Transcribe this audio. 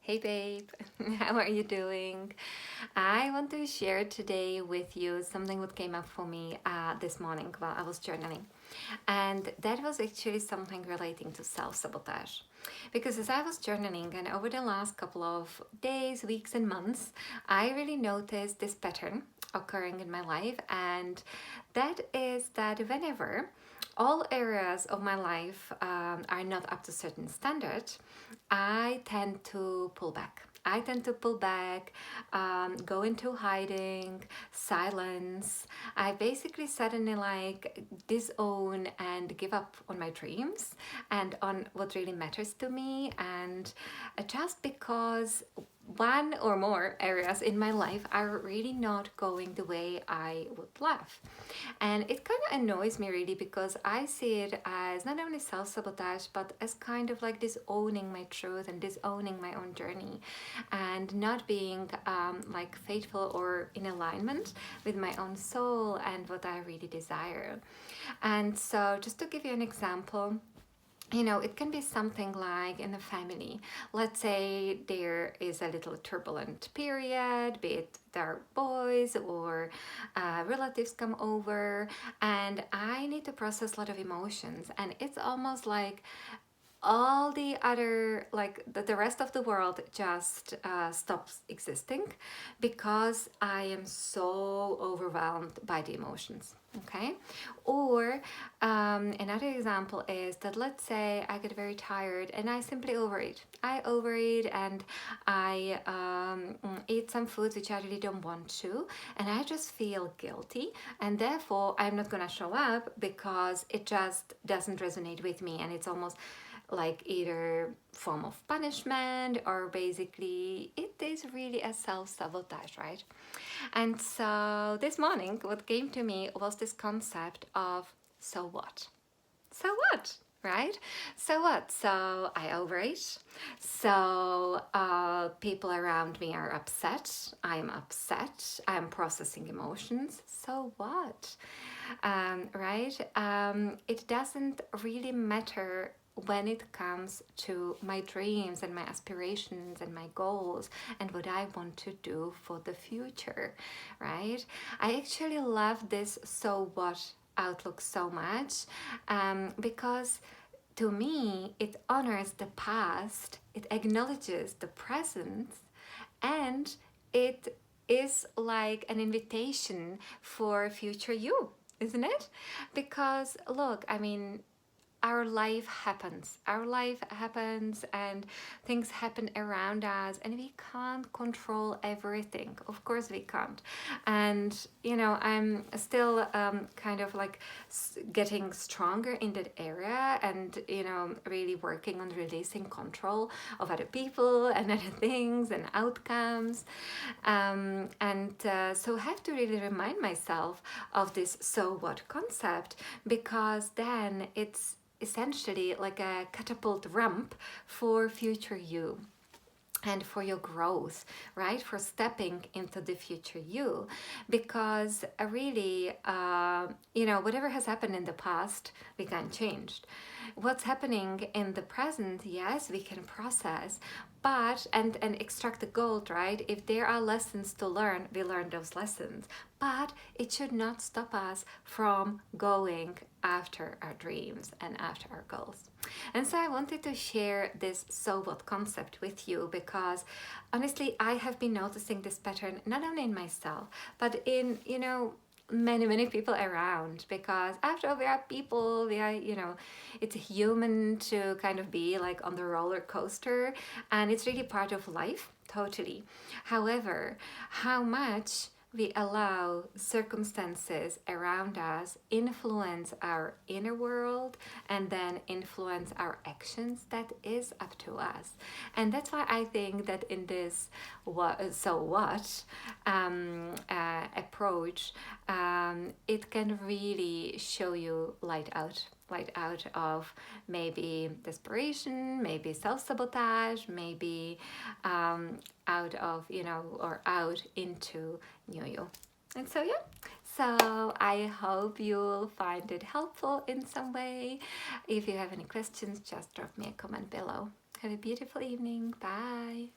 Hey babe, how are you doing? I want to share today with you something that came up for me this morning while I was journaling. And that was actually something relating to self-sabotage. Because as I was journaling and over the last couple of days, weeks and months, I really noticed this pattern occurring in my life, and that is that whenever all areas of my life are not up to certain standard, I tend to pull back. I tend to pull back, go into hiding, silence. I basically suddenly like disown and give up on my dreams and on what really matters to me. And just because one or more areas in my life are really not going the way I would love. And it kind of annoys me really because I see it as not only self-sabotage but as kind of like disowning my truth and disowning my own journey and not being like faithful or in alignment with my own soul and what I really desire. And so just to give you an example, it can be something like in a family. Let's say there is a little turbulent period, be it there are boys or relatives come over, and I need to process a lot of emotions. And it's almost like all the other, like the rest of the world just stops existing because I am so overwhelmed by the emotions. Okay. Or another example is that let's say I get very tired and I simply overeat. I overeat and I eat some foods which I really don't want to, and I just feel guilty, and therefore I'm not gonna show up because it just doesn't resonate with me, and it's almost like either form of punishment or basically it is really a self-sabotage, right? And so this morning what came to me was this concept of so what? So what? Right? So what? So I overeat. So people around me are upset. I'm upset. I'm processing emotions. So what? Right? It doesn't really matter when it comes to my dreams and my aspirations and my goals and what I want to do for the future, right? I actually love this so what outlook so much because to me it honors the past, it acknowledges the present, and it is like an invitation for future you, isn't it? Because look, I mean, our life happens and things happen around us, and we can't control everything, of course we can't. And I'm still kind of like getting stronger in that area, and really working on releasing control of other people and other things and outcomes, so I have to really remind myself of this so what concept, because then it's essentially like a catapult ramp for future you and for your growth, right? For stepping into the future you. Because really, whatever has happened in the past, we can't change. What's happening in the present, yes, we can process, but and extract the gold, right? If there are lessons to learn, we learn those lessons. But it should not stop us from going after our dreams and after our goals. And so I wanted to share this so what concept with you because honestly, I have been noticing this pattern not only in myself, but in, many people around, because after all we are people, we are, it's human to kind of be like on the roller coaster, and it's really part of life, totally. However, how much we allow circumstances around us influence our inner world and then influence our actions, that is up to us. And that's why I think that in this approach, it can really show you light out of maybe desperation, maybe self-sabotage, maybe out of, or out into new you. And so, yeah. So I hope you'll find it helpful in some way. If you have any questions, just drop me a comment below. Have a beautiful evening. Bye.